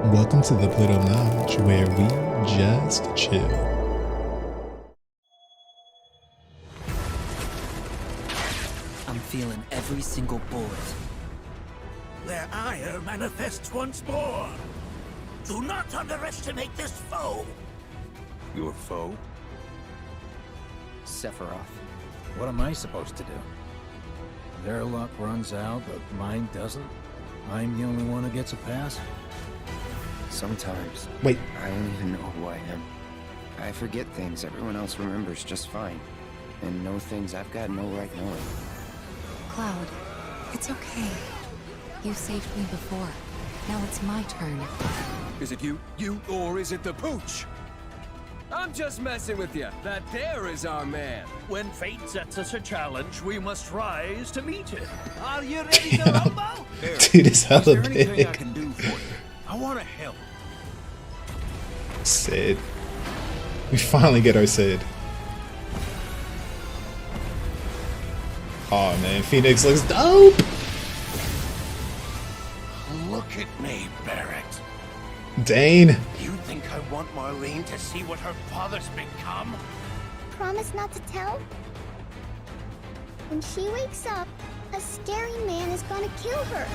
Welcome to the Pluto Lounge, where we just chill. I'm feeling every single bullet. Their ire manifests once more. Do not underestimate this foe. Your foe? Sephiroth. What am I supposed to do? Their luck runs out, but mine doesn't? I'm the only one who gets a pass? Sometimes. Wait. I don't even know who I am. I forget things everyone else remembers just fine. And know things I've got no right knowing. Cloud, it's okay. You saved me before. Now it's my turn. Is it you, or is it the pooch? I'm just messing with you. That there is our man. When fate sets us a challenge, we must rise to meet it. Are you ready to rumble? Dude, it's hella Is there anything I big. can do for you? I want to help. Sid. We finally get our Sid. Oh man, Phoenix looks dope! Look at me, Barrett. Dane. You think I want Marlene to see what her father's become? Promise not to tell? When she wakes up, a scary man is gonna kill her.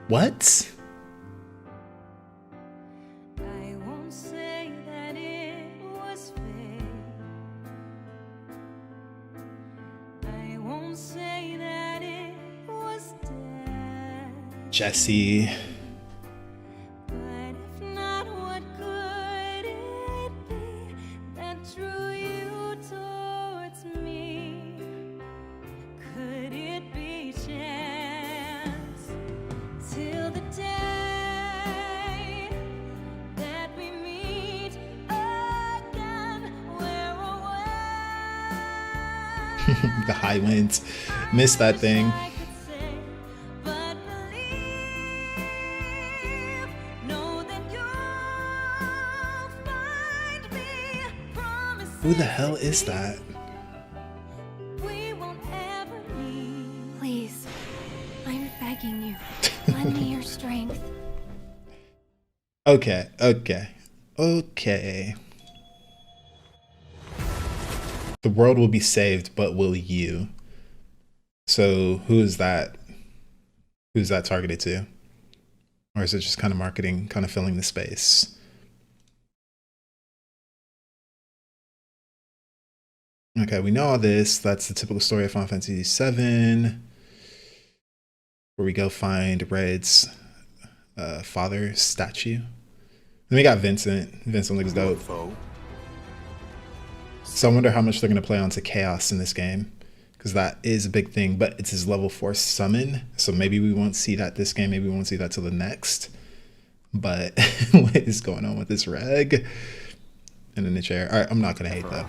What? I won't say that it was fate. I won't say that it was death. Jesse. But if not, what could it be that drew you towards me? Could it be chance? Till the day that we meet again, we're away. The high winds. Missed that thing. I could say, but believe, know that you'll find me. Promise Who the hell is that? we won't ever leave. Please, I'm begging you. Lend me your strength. Okay. The world will be saved, but will you? So who is that? Who's that targeted to? Or is it just kind of marketing, kind of filling the space? Okay, we know all this. That's the typical story of Final Fantasy VII, where we go find Red's father's statue. Then we got Vincent. Vincent looks Your dope. foe? So I wonder how much they're going to play onto Chaos in this game, because that is a big thing, but it's his level 4 summon. So maybe we won't see that this game. Maybe we won't see that till the next. But what is going on with this reg? And in the chair. All right, I'm not going to hate that.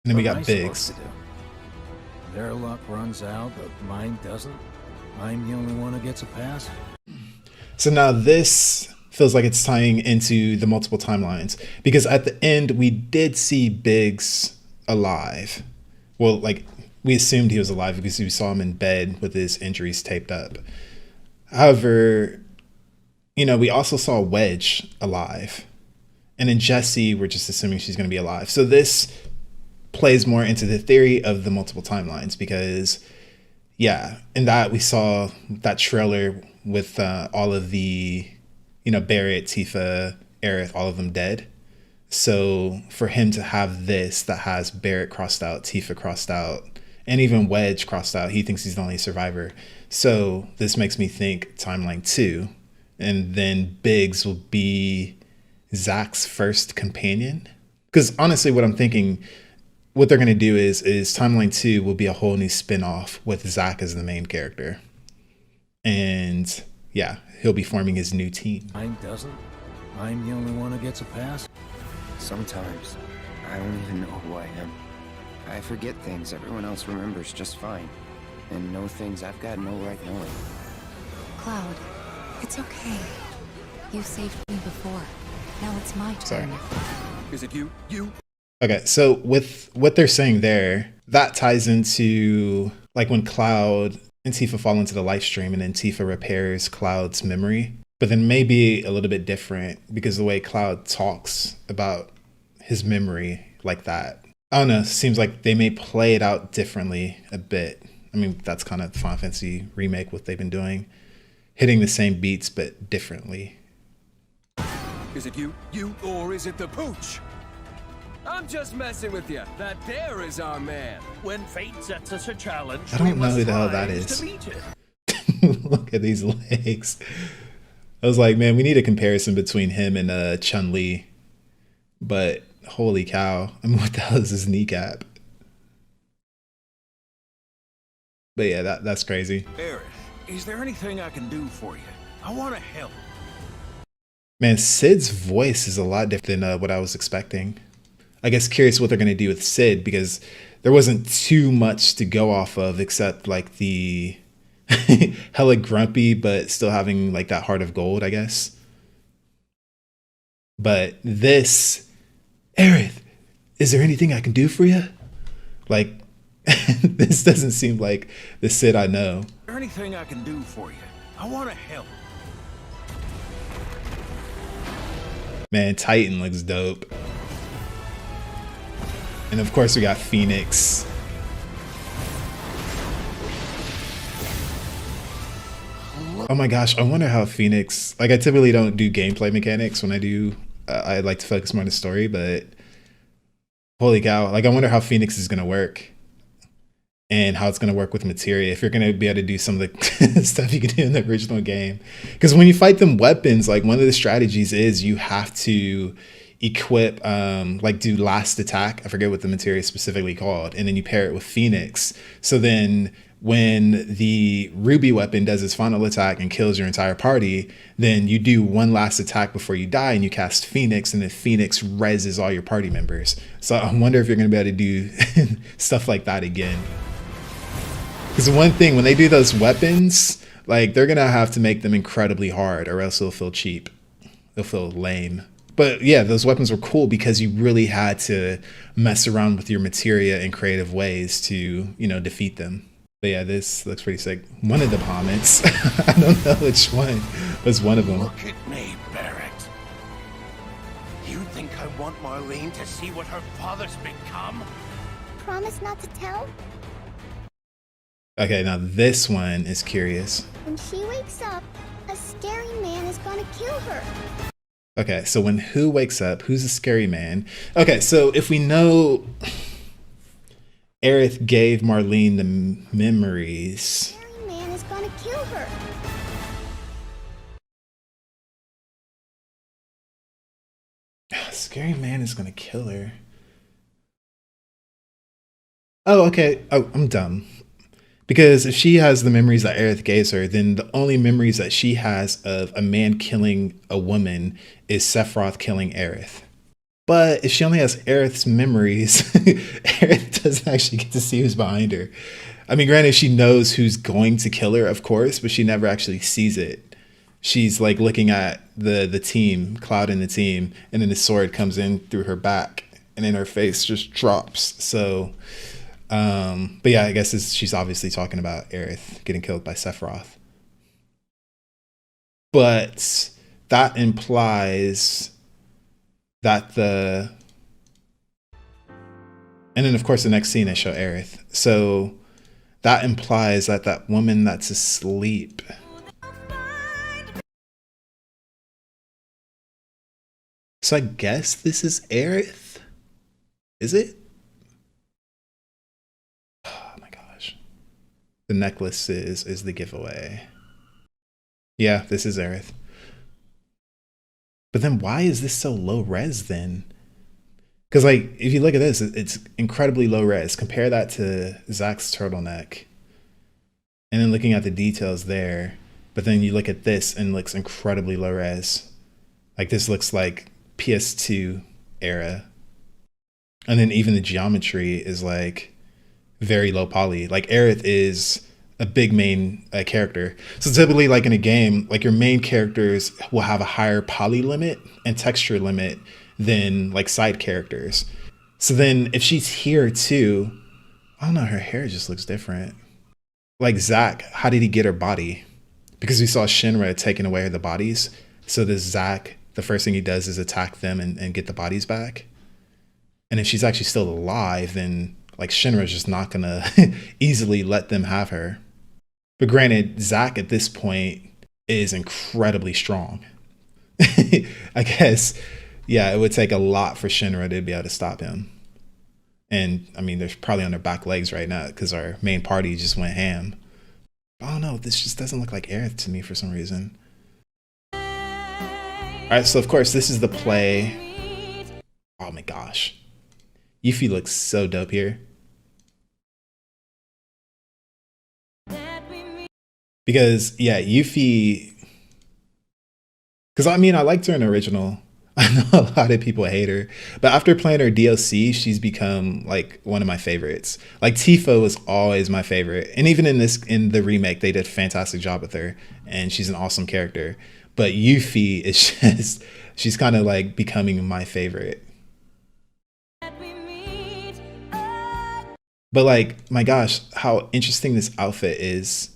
And then we What am got I supposed Biggs. to do? Their luck runs out, but mine doesn't? I'm the only one who gets a pass? So now this feels like it's tying into the multiple timelines, because at the end we did see Biggs alive. Well, like we assumed he was alive because we saw him in bed with his injuries taped up. However, you know, we also saw Wedge alive. And then Jessie, we're just assuming she's going to be alive. So this plays more into the theory of the multiple timelines, because yeah, in that we saw that trailer with all of the, you know, Barrett, Tifa, Aerith, all of them dead. So for him to have this that has Barrett crossed out, Tifa crossed out, and even Wedge crossed out, he thinks he's the only survivor. So this makes me think timeline 2, and then Biggs will be Zack's first companion. Because honestly, what I'm thinking, what they're going to do is timeline 2 will be a whole new spin-off with Zack as the main character. And yeah, he'll be forming his new team. Mine doesn't? I'm the only one who gets a pass? Sometimes. I don't even know who I am. I forget things everyone else remembers just fine. And know things I've got no right knowing. Cloud, it's okay. You saved me before. Now it's my turn. Sorry. Is it you, Okay, so with what they're saying there, that ties into like when Cloud and Tifa fall into the life stream, and then Tifa repairs Cloud's memory. But then maybe a little bit different because the way Cloud talks about his memory like that. I don't know, seems like they may play it out differently a bit. I mean, that's kind of Final Fantasy Remake, what they've been doing. Hitting the same beats, but differently. Is it you, or is it the pooch? I'm just messing with you. That there is our man. When fate sets us a challenge, I don't know must who the hell that rise is. to meet it. Look at these legs. I was like, man, we need a comparison between him and Chun-Li. But holy cow. I mean, what the hell is his kneecap? But yeah, that's crazy. Aerith, is there anything I can do for you? I want to help. Man, Cid's voice is a lot different than what I was expecting. I guess curious what they're going to do with Cid, because there wasn't too much to go off of except like the hella grumpy, but still having like that heart of gold, I guess. But this, Aerith, is there anything I can do for you? Like, this doesn't seem like the Cid I know. Is there anything I can do for you? I want to help. Man, Titan looks dope. And of course we got Phoenix. Oh my gosh, I wonder how Phoenix, like I typically don't do gameplay mechanics when I do, I like to focus more on the story, but holy cow, like I wonder how Phoenix is going to work and how it's going to work with materia, if you're going to be able to do some of the stuff you can do in the original game. Because when you fight them weapons, like one of the strategies is you have to equip, like do last attack, I forget what the materia is specifically called, and then you pair it with Phoenix. So then when the Ruby weapon does its final attack and kills your entire party, then you do one last attack before you die and you cast Phoenix, and then Phoenix reses all your party members. So I wonder if you're going to be able to do stuff like that again. Because one thing, when they do those weapons, like they're going to have to make them incredibly hard or else they'll feel cheap. They'll feel lame. But yeah, those weapons were cool because you really had to mess around with your materia in creative ways to, you know, defeat them. But yeah, this looks pretty sick. One of the comments, I don't know which one, was one of them. Look at me, Barrett. You think I want Marlene to see what her father's become? Promise not to tell? Okay, now this one is curious. When she wakes up, a scary man is gonna kill her. Okay, so when who wakes up, who's a scary man? Okay, so if we know Aerith gave Marlene the memories. Scary man is gonna kill her. Scary man is gonna kill her. Oh, okay. Oh, I'm dumb. Because if she has the memories that Aerith gave her, then the only memories that she has of a man killing a woman is Sephiroth killing Aerith. But if she only has Aerith's memories, Aerith doesn't actually get to see who's behind her. I mean, granted, she knows who's going to kill her, of course, but she never actually sees it. She's like looking at the team, Cloud and the team, and then the sword comes in through her back, and then her face just drops. So, but yeah, I guess she's obviously talking about Aerith getting killed by Sephiroth. But that implies that and then of course the next scene they show Aerith. So that implies that that woman that's asleep. So I guess this is Aerith? Is it? Oh my gosh. The necklace is the giveaway. Yeah, this is Aerith. But then why is this so low res then? Because like, if you look at this, it's incredibly low res. Compare that to Zack's turtleneck. And then looking at the details there, but then you look at this and it looks incredibly low res. Like this looks like PS2 era. And then even the geometry is like very low poly. Like Aerith is a big main character. So typically like in a game, like your main characters will have a higher poly limit and texture limit than like side characters. So then if she's here too, I don't know, her hair just looks different. Like Zack, how did he get her body? Because we saw Shinra taking away the bodies. So does Zack, the first thing he does is attack them and get the bodies back? And if she's actually still alive, then like Shinra's just not gonna easily let them have her. But granted, Zack at this point is incredibly strong. I guess, yeah, it would take a lot for Shinra to be able to stop him. And I mean, they're probably on their back legs right now because our main party just went ham. I don't know, this just doesn't look like Aerith to me for some reason. All right, so of course, this is the play. Oh my gosh. Yuffie looks so dope here. Because, yeah, Yuffie... Because, I mean, I liked her in the original. I know a lot of people hate her. But after playing her DLC, she's become, like, one of my favorites. Like, Tifa was always my favorite. And even in the remake, they did a fantastic job with her. And she's an awesome character. But Yuffie is just... She's kind of, like, becoming my favorite. But, like, my gosh, how interesting this outfit is.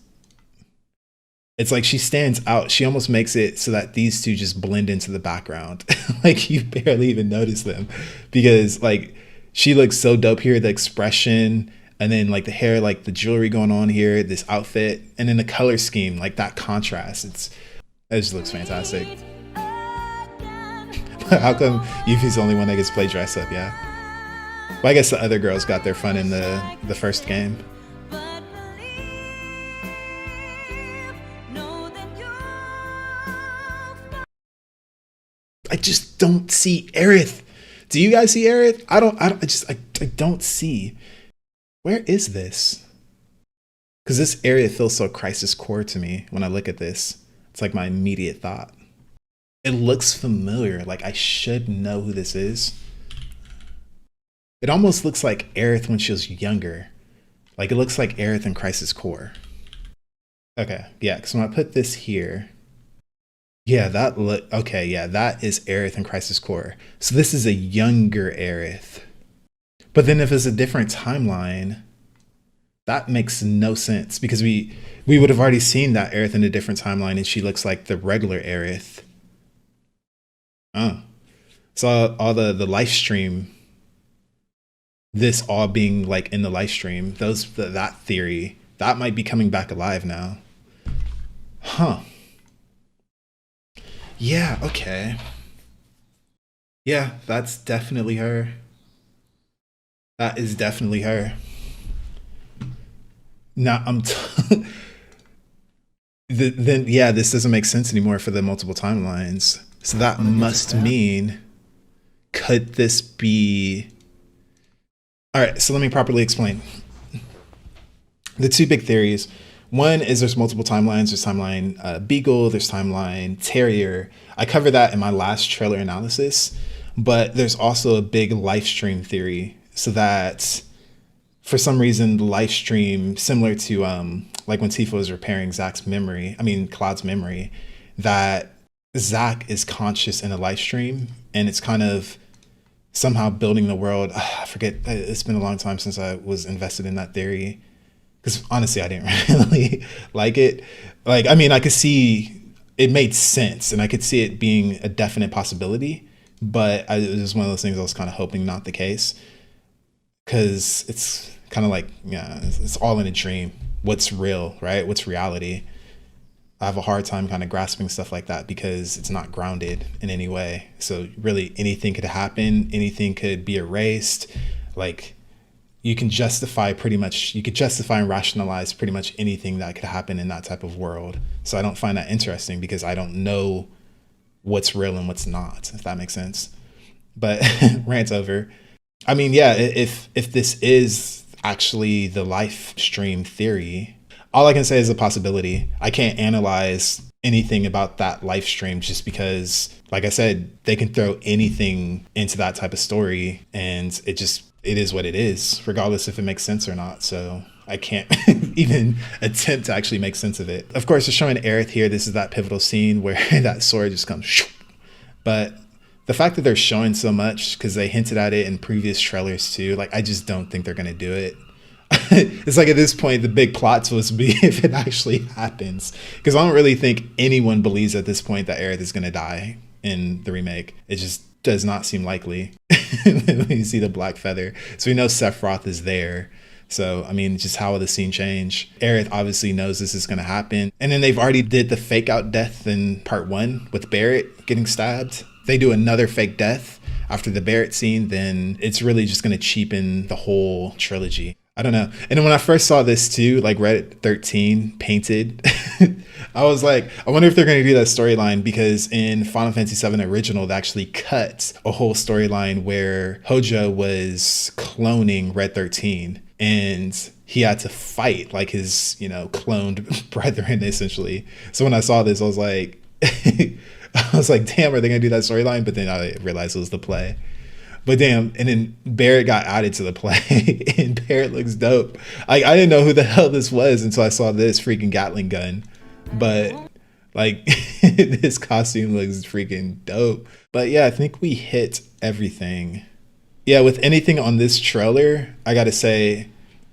It's like she stands out. She almost makes it so that these two just blend into the background. Like you barely even notice them because like she looks so dope here. The expression and then like the hair, like the jewelry going on here, this outfit, and then the color scheme, like that contrast. It just looks fantastic. How come Yuffie's the only one that gets to play dress up? Yeah. Well, I guess the other girls got their fun in the first game. I just don't see Aerith. Do you guys see Aerith? I don't see. Where is this? Because this area feels so Crisis Core to me when I look at this. It's like my immediate thought. It looks familiar. Like I should know who this is. It almost looks like Aerith when she was younger. Like it looks like Aerith in Crisis Core. Okay, yeah, because when I put this here, yeah, okay, yeah, that is Aerith in Crisis Core. So this is a younger Aerith. But then if it's a different timeline, that makes no sense because we would have already seen that Aerith in a different timeline and she looks like the regular Aerith. Oh. So all the live stream, this all being like in the live stream, that theory, that might be coming back alive now. Huh. Yeah, okay. Yeah, that's definitely her. That is definitely her. Now then yeah, this doesn't make sense anymore for the multiple timelines. So that must mean, could this be... All right, so let me properly explain. The two big theories. One is there's multiple timelines. There's timeline Beagle, there's timeline Terrier. I covered that in my last trailer analysis, but there's also a big live stream theory. So that for some reason, the live stream, similar to like when Tifa was repairing Cloud's memory, that Zack is conscious in a live stream and it's kind of somehow building the world. I forget, it's been a long time since I was invested in that theory. Because honestly, I didn't really like it. Like, I mean, I could see it made sense and I could see it being a definite possibility, but it was one of those things I was kind of hoping not the case. Because it's kind of like, yeah, it's all in a dream. What's real, right? What's reality? I have a hard time kind of grasping stuff like that because it's not grounded in any way. So really anything could happen. Anything could be erased. Like, you can justify and rationalize pretty much anything that could happen in that type of world. So I don't find that interesting because I don't know what's real and what's not, if that makes sense. But rant over. I mean, yeah, if this is actually the live stream theory, all I can say is a possibility. I can't analyze anything about that live stream just because, like I said, they can throw anything into that type of story and it is what it is, regardless if it makes sense or not. So I can't even attempt to actually make sense of it. Of course, they're showing Aerith here. This is that pivotal scene where that sword just comes. But the fact that they're showing so much, because they hinted at it in previous trailers too, like I just don't think they're going to do it. it's like at this point the big plot's supposed to be if it actually happens, because I don't really think anyone believes at this point that Aerith is going to die in the remake. It just does not seem likely. When you see the black feather, so we know Sephiroth is there. So I mean, just how will the scene change? Aerith obviously knows this is going to happen, and then they've already did the fake out death in part 1 with Barrett getting stabbed. They do another fake death after the Barrett scene, then it's really just going to cheapen the whole trilogy. I don't know. And then when I first saw this too, like Reddit 13 painted, I was like, I wonder if they're going to do that storyline, because in Final Fantasy VII Original, they actually cut a whole storyline where Hojo was cloning Red 13 and he had to fight like his, cloned brethren essentially. So when I saw this, I was like, damn, are they going to do that storyline? But then I realized it was the play. But damn, and then Barrett got added to the play, and Barrett looks dope. I didn't know who the hell this was until I saw this freaking Gatling gun. But like, this costume looks freaking dope. But yeah, I think we hit everything. Yeah, with anything on this trailer, I gotta say,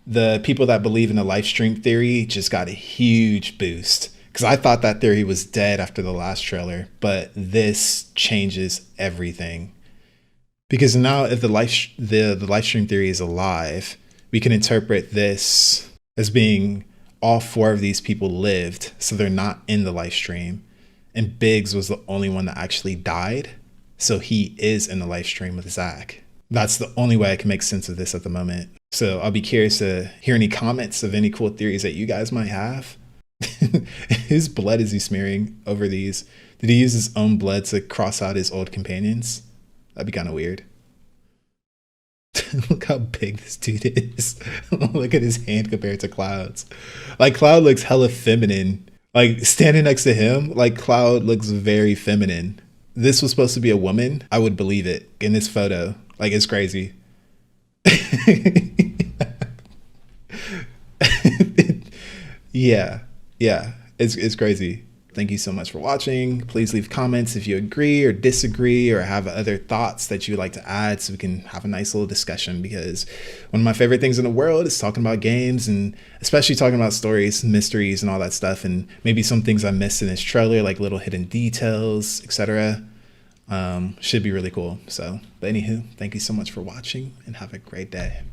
the people that believe in the live stream theory just got a huge boost. Because I thought that theory was dead after the last trailer, but this changes everything. Because now if the live stream theory is alive, we can interpret this as being all 4 of these people lived, so they're not in the live stream. And Biggs was the only one that actually died, so he is in the live stream with Zack. That's the only way I can make sense of this at the moment. So I'll be curious to hear any comments of any cool theories that you guys might have. Whose blood is he smearing over these? Did he use his own blood to cross out his old companions? That'd be kind of weird. Look how big this dude is. Look at his hand compared to Cloud's. Like, Cloud looks hella feminine. Like, standing next to him, like, Cloud looks very feminine. This was supposed to be a woman. I would believe it in this photo. Like, it's crazy. Yeah, it's crazy. Thank you so much for watching. Please leave comments if you agree or disagree or have other thoughts that you would like to add, so we can have a nice little discussion, because one of my favorite things in the world is talking about games, and especially talking about stories, mysteries, and all that stuff, and maybe some things I missed in this trailer, like little hidden details, etc. Should be really cool. So, but anywho, thank you so much for watching and have a great day.